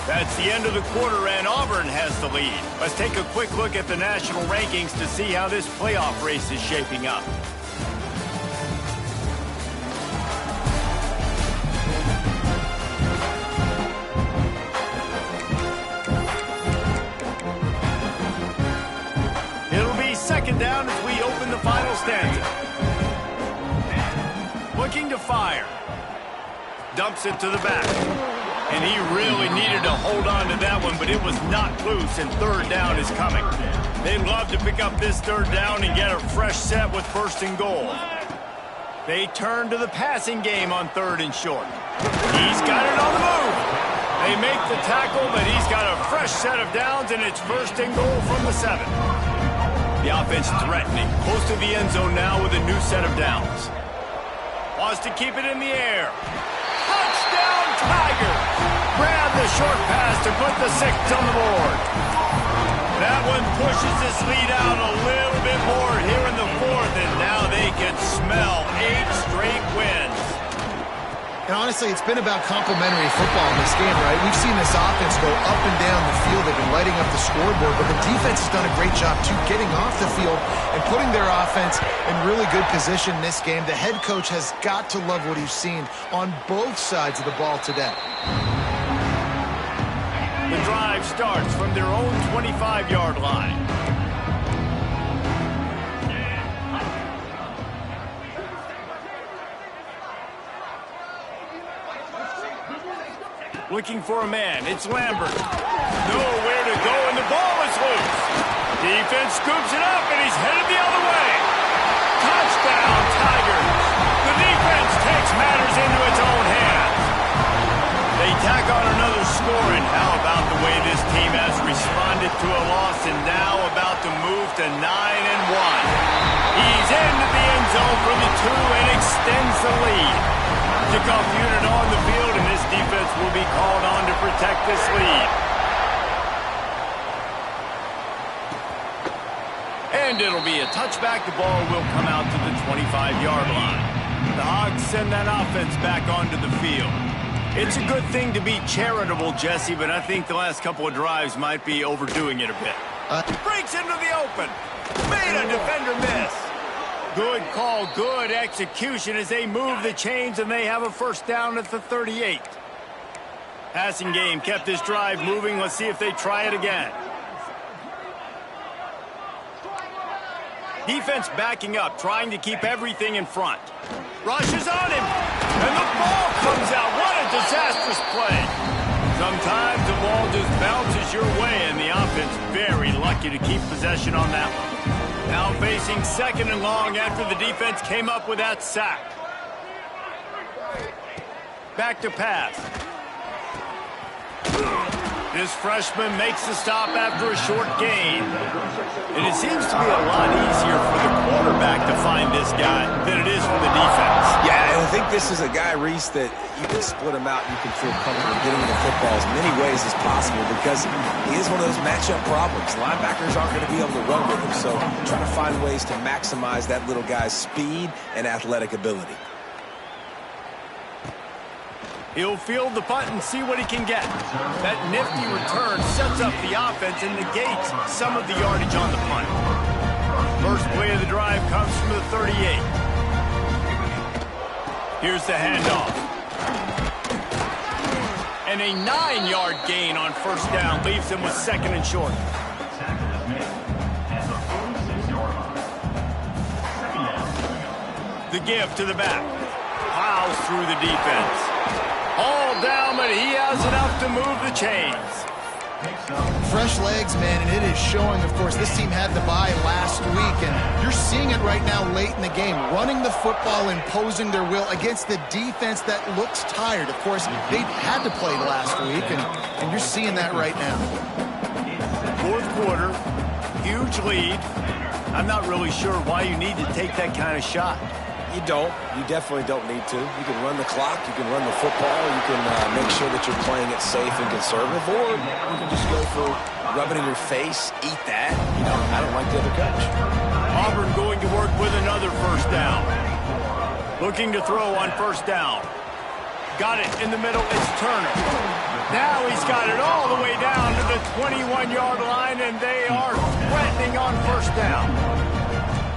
That's the end of the quarter, and Auburn has the lead. Let's take a quick look at the national rankings to see how this playoff race is shaping up. It'll be 2nd down as we open the final stanza. Looking to fire. Dumps it to the back. And he really needed to hold on to that one, but it was not loose, and 3rd down is coming. They'd love to pick up this 3rd down and get a fresh set with 1st and goal. They turn to the passing game on 3rd and short. He's got it on the move. They make the tackle, but he's got a fresh set of downs, and it's 1st and goal from the 7. The offense threatening, close to the end zone now with a new set of downs. Wants to keep it in the air. Touchdown, Tiger! Grab the short pass to put the 6th on the board. That one pushes this lead out a little bit more here in the 4th, and now they can smell 8 straight wins. And honestly, it's been about complementary football in this game, right? We've seen this offense go up and down the field. They've been lighting up the scoreboard, but the defense has done a great job, too, getting off the field and putting their offense in really good position in this game. The head coach has got to love what he's seen on both sides of the ball today. The drive starts from their own 25-yard line. Looking for a man. It's Lambert. Nowhere to go, and the ball is loose. Defense scoops it up, and he's headed the other way. Touchdown, Tigers. The defense takes matters into its own hands. They tack on another score, and how about the way this team has responded to a loss and now about to move to 9-1. He's into the end zone for the 2 and extends the lead. Kickoff unit on the field, and this defense will be called on to protect this lead. And it'll be a touchback. The ball will come out to the 25-yard line. The Hogs send that offense back onto the field. It's a good thing to be charitable, Jesse, but I think the last couple of drives might be overdoing it a bit. Breaks into the open. Made a defender miss. Good call, good execution as they move the chains, and they have a first down at the 38. Passing game kept this drive moving. Let's see if they try it again. Defense backing up, trying to keep everything in front. Rushes on him, and the ball comes out. What a disastrous play. Sometimes the ball just bounces your way, and the offense very lucky to keep possession on that one. Now facing second and long after the defense came up with that sack. Back to pass. This freshman makes the stop after a short gain. And it seems to be a lot easier for the quarterback to find this guy than it is for the defense. Yeah, I think this is a guy, Reese, that you can split him out. You can feel comfortable getting the football as many ways as possible because he is one of those matchup problems. Linebackers aren't going to be able to run with him, so try to find ways to maximize that little guy's speed and athletic ability. He'll field the punt and see what he can get. That nifty return sets up the offense and negates some of the yardage on the punt. First play of the drive comes from the 38. Here's the handoff. And a 9-yard gain on first down leaves him with second and short. The give to the back. Plows through the defense. All down, but he has enough to move the chains. Fresh legs, man, and it is showing, of course. This team had the bye last week, and you're seeing it right now late in the game. Running the football, imposing their will against the defense that looks tired. Of course, they had to play last week, and you're seeing that right now. Fourth quarter, huge lead. I'm not really sure why you need to take that kind of shot. You don't. You definitely don't need to. You can run the clock. You can run the football. You can make sure that you're playing it safe and conservative. Or you can just go for rub it in your face, eat that. You know, I don't like the other coach. Auburn going to work with another first down. Looking to throw on first down. Got it in the middle. It's Turner. Now he's got it all the way down to the 21-yard line, and they are threatening on first down.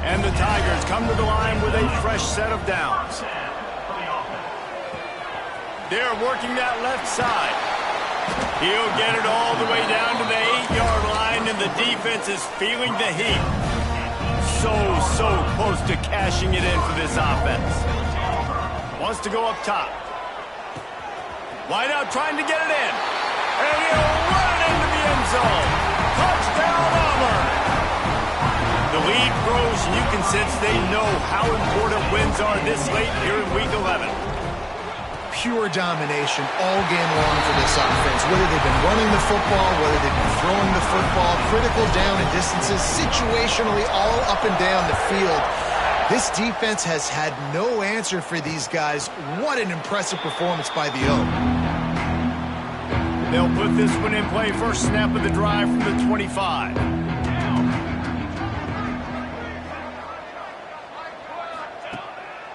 And the Tigers come to the line with a fresh set of downs. They're working that left side. He'll get it all the way down to the 8-yard line, and the defense is feeling the heat. So close to cashing it in for this offense. Wants to go up top. Wide out trying to get it in. And he'll run it into the end zone. Touchdown, Auburn. The lead grows, and you can sense they know how important wins are this late here in Week 11. Pure domination all game long for this offense. Whether they've been running the football, whether they've been throwing the football, critical down and distances, situationally all up and down the field. This defense has had no answer for these guys. What an impressive performance by the O. They'll put this one in play. First snap of the drive from the 25.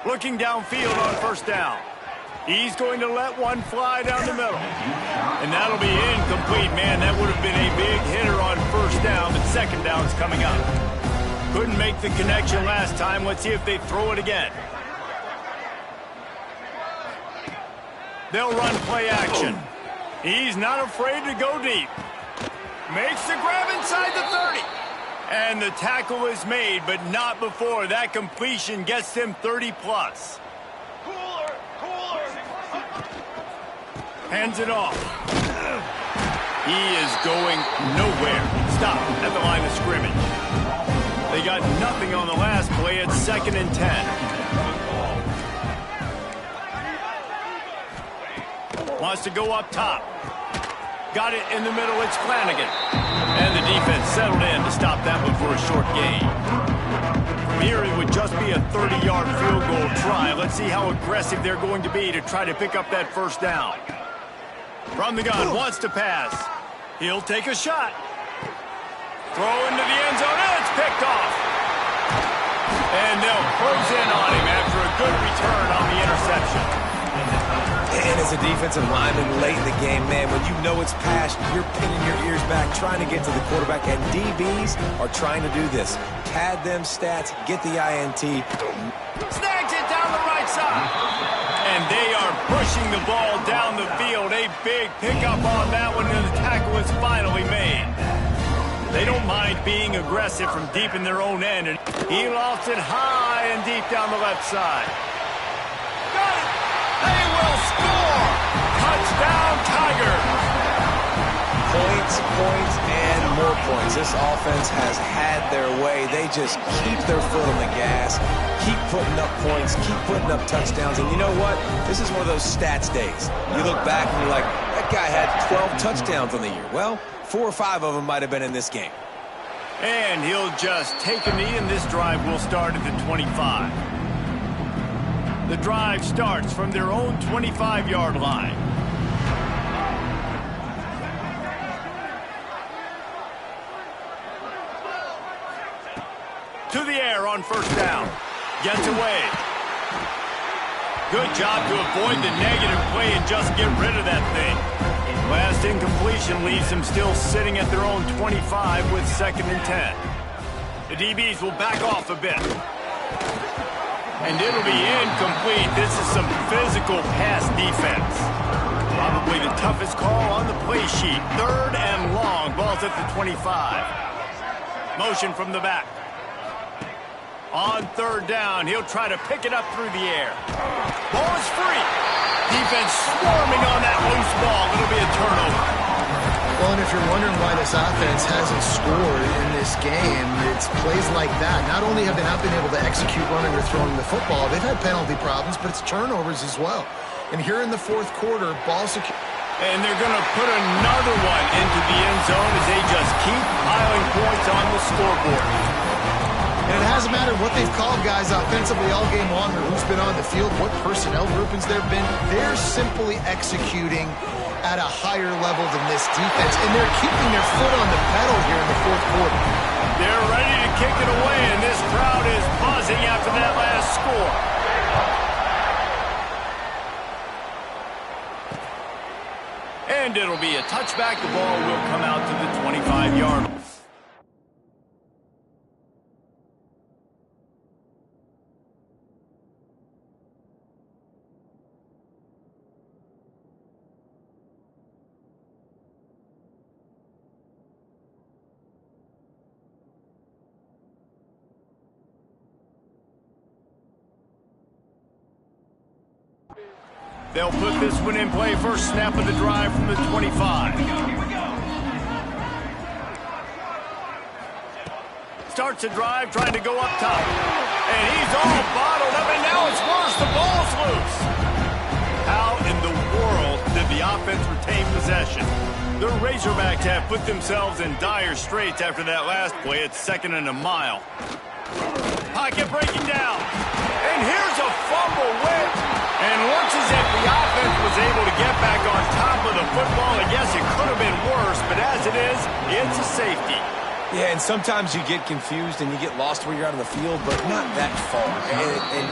Looking downfield on first down. He's going to let one fly down the middle. And that'll be incomplete, man. That would have been a big hitter on first down, but second down's coming up. Couldn't make the connection last time. Let's see if they throw it again. They'll run play action. He's not afraid to go deep. Makes the grab inside the 30. And the tackle is made, but not before. That completion gets them 30-plus. Hands it off. He is going nowhere. stop at the line of scrimmage. They got nothing on the last play. It's 2nd and 10. Wants to go up top. Got it in the middle. It's Flanagan. And the defense settled in to stop that one for a short gain. Here it would just be a 30-yard field goal try. Let's see how aggressive they're going to be to try to pick up that first down. From the gun, wants to pass. He'll take a shot. Throw into the end zone, and it's picked off. And they'll close in on him after a good return on the interception. And as a defensive lineman late in the game, man, when you know it's past, you're pinning your ears back, trying to get to the quarterback, and DBs are trying to do this. Pad them stats, get the INT. Snags it down the right side. And they are pushing the ball down the field. A big pickup on that one, and the tackle is finally made. They don't mind being aggressive from deep in their own end. And he lofts it high and deep down the left side. Got it! They will score! Touchdown, Tigers! Points, points, and more points. This offense has had their way. They just keep their foot on the gas, keep putting up points, keep putting up touchdowns. And you know what? This is one of those stats days. You look back and you're like, that guy had 12 touchdowns on the year. Well, 4 or 5 of them might have been in this game. And he'll just take a knee, and this drive will start at the 25. The drive starts from their own 25-yard line. To the air on first down. Gets away. Good job to avoid the negative play and just get rid of that thing. Last incompletion leaves them still sitting at their own 25 with 2nd and 10. The DBs will back off a bit. And it'll be incomplete. This is some physical pass defense. Probably the toughest call on the play sheet. 3rd and long. Ball's at the 25. Motion from the back. On 3rd down, he'll try to pick it up through the air. Ball is free. Defense swarming on that loose ball. It'll be a turnover. Well, and if you're wondering why this offense hasn't scored in this game, it's plays like that. Not only have they not been able to execute running or throwing the football, they've had penalty problems, but it's turnovers as well. And here in the 4th quarter, ball secure. And they're going to put another one into the end zone as they just keep piling points on the scoreboard. And it hasn't mattered what they've called guys offensively all game long or who's been on the field, what personnel groupings there have been. They're simply executing at a higher level than this defense, and they're keeping their foot on the pedal here in the 4th quarter. They're ready to kick it away, and this crowd is buzzing after that last score. And it'll be a touchback. The ball will come out to the 25-yard line. They'll put this one in play. First snap of the drive from the 25. Starts a drive, trying to go up top. And he's all bottled up, and now it's worse. The ball's loose. How in the world did the offense retain possession? The Razorbacks have put themselves in dire straits after that last play. It's 2nd and a mile. Pocket breaking down. And here's a fumble wedge. And it looks as if the offense was able to get back on top of the football. I guess it could have been worse, but as it is, it's a safety. Yeah, and sometimes you get confused and you get lost where you're out on the field, but not that far. And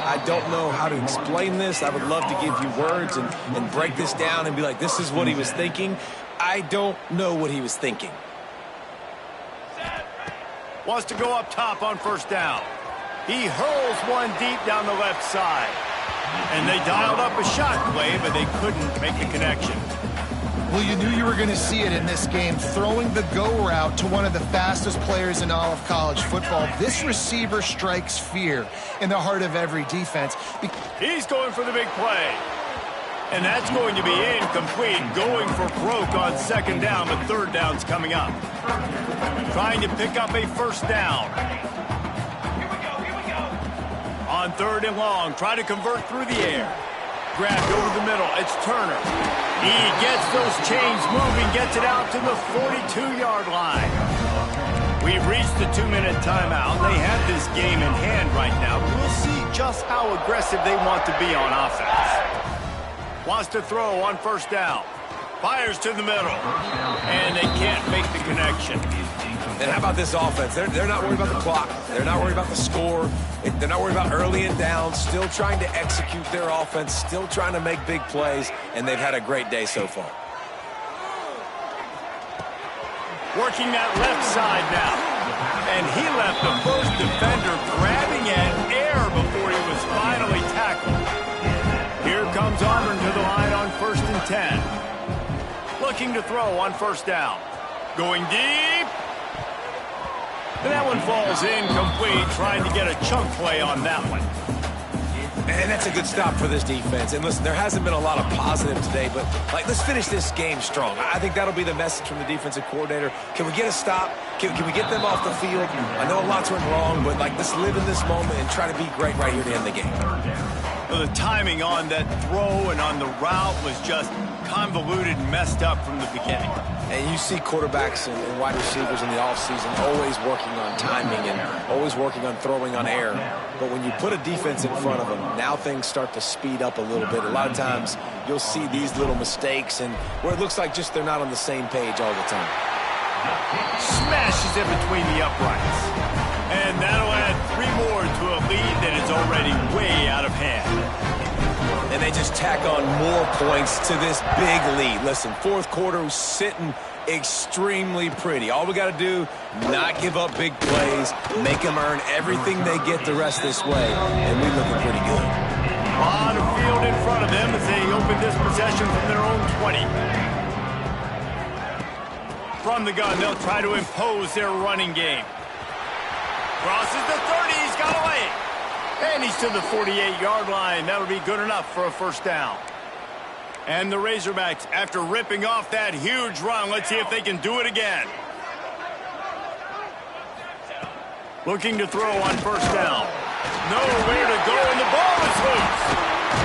I don't know how to explain this. I would love to give you words and break this down and be like, this is what he was thinking. I don't know what he was thinking. Wants to go up top on first down. He hurls one deep down the left side. And they dialed up a shot play, but they couldn't make a connection. Well, you knew you were going to see it in this game, throwing the go route to one of the fastest players in all of college football. This receiver strikes fear in the heart of every defense. He's going for the big play. And that's going to be incomplete, going for broke on second down, but third down's coming up. Trying to pick up a first down. On third and long, try to convert through the air. Grabbed over the middle, it's Turner. He gets those chains moving, gets it out to the 42-yard line. We've reached the 2-minute timeout. They have this game in hand right now. We'll see just how aggressive they want to be on offense. Wants to throw on first down. Fires to the middle. And they can't make the connection. And how about this offense? They're not worried about the clock. They're not worried about the score. They're not worried about early and down. Still trying to execute their offense. Still trying to make big plays. And they've had a great day so far. Working that left side now. And he left the first defender grabbing at air before he was finally tackled. Here comes Auburn to the line on 1st and 10. Looking to throw on first down. Going deep. And that one falls incomplete, trying to get a chunk play on that one. And that's a good stop for this defense. And listen, there hasn't been a lot of positive today, but let's finish this game strong. I think that'll be the message from the defensive coordinator. Can we get a stop? Can we get them off the field? I know a lot's went wrong, but let's live in this moment and try to be great right here to end the game. Well, the timing on that throw and on the route was just convoluted and messed up from the beginning. And you see quarterbacks and wide receivers in the offseason always working on timing and always working on throwing on air. But when you put a defense in front of them, now things start to speed up a little bit. A lot of times you'll see these little mistakes and where it looks like just they're not on the same page all the time. Smashes it between the uprights. And that'll add 3 more to a lead that is already way out of hand. And they just tack on more points to this big lead. Listen, fourth quarter was sitting extremely pretty. All we got to do, not give up big plays, make them earn everything they get the rest this way, and we're looking pretty good. On the field in front of them as they open this possession from their own 20. From the gun, they'll try to impose their running game. Crosses the 30, he's got away. And he's to the 48-yard line. That'll be good enough for a first down. And the Razorbacks, after ripping off that huge run, let's see if they can do it again. Looking to throw on first down. Nowhere to go, and the ball is loose.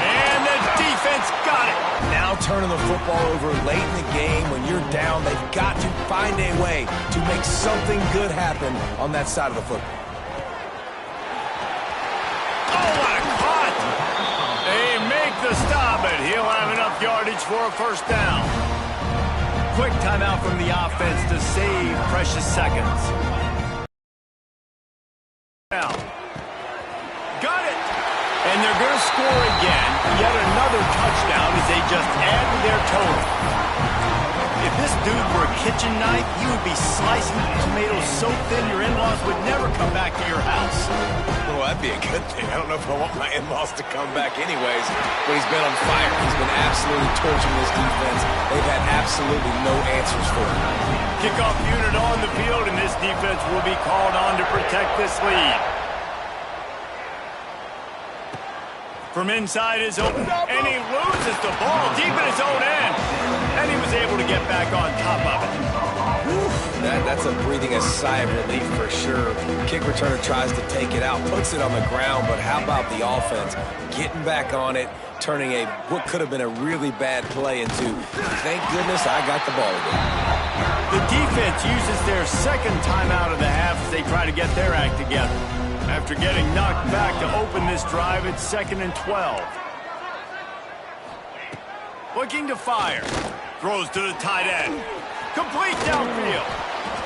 And the defense got it. Now turning the football over late in the game when you're down, they've got to find a way to make something good happen on that side of the football. The stop it. He'll have enough yardage for a first down. Quick timeout from the offense to save precious seconds. Now, got it. And they're going to score again. Yet another touchdown as they just add to their total. If this dude were a kitchen knife, he would be slicing tomatoes so thin your in-laws would never come back to your house. Well, that'd be a good thing. I don't know if I want my in-laws to come back anyways, but he's been on fire. He's been absolutely torching this defense. They've had absolutely no answers for him. Kickoff unit on the field, and this defense will be called on to protect this lead. From inside is open, and he loses the ball deep in his own end. And he was able to get back on top of it. That's breathing a sigh of relief for sure. Kick returner tries to take it out, puts it on the ground, but how about the offense getting back on it, turning what could have been a really bad play into, thank goodness I got the ball again. The defense uses their second timeout of the half as they try to get their act together. After getting knocked back to open this drive, it's 2nd and 12. Looking to fire. Throws to the tight end. Complete downfield.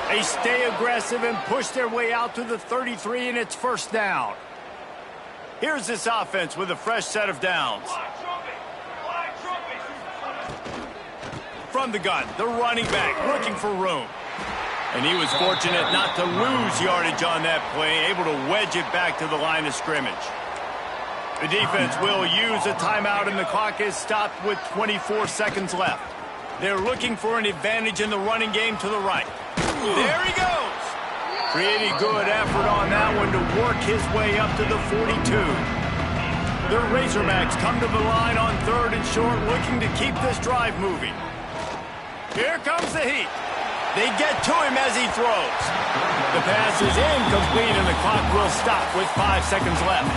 They stay aggressive and push their way out to the 33, and it's first down. Here's this offense with a fresh set of downs. From the gun, the running back looking for room. And he was fortunate not to lose yardage on that play, able to wedge it back to the line of scrimmage. The defense will use a timeout, and the clock is stopped with 24 seconds left. They're looking for an advantage in the running game to the right. There he goes. Pretty good effort on that one to work his way up to the 42. The Razorbacks come to the line on 3rd and short, looking to keep this drive moving. Here comes the heat. They get to him as he throws. The pass is incomplete, and the clock will stop with 5 seconds left.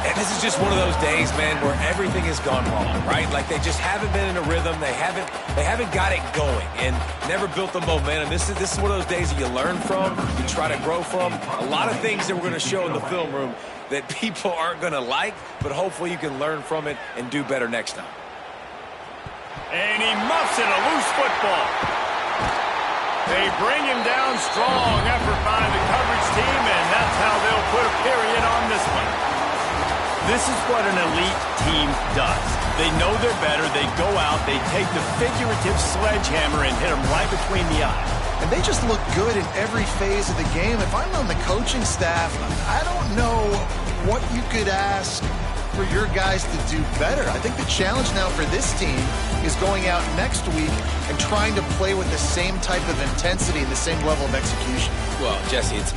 And this is just one of those days, man, where everything has gone wrong, right? Like they just haven't been in a rhythm. They haven't got it going and never built the momentum. This is one of those days that you learn from, you try to grow from. A lot of things that we're going to show in the film room that people aren't going to like, but hopefully you can learn from it and do better next time. And he muffs it, a loose football. They bring him down strong. Effort by the coverage team, and that's how they'll put a period on this one. This is what an elite team does. They know they're better. They go out. They take the figurative sledgehammer and hit them right between the eyes. And they just look good in every phase of the game. If I'm on the coaching staff, I don't know what you could ask for your guys to do better. I think the challenge now for this team is going out next week and trying to play with the same type of intensity and the same level of execution. Well, Jesse, it's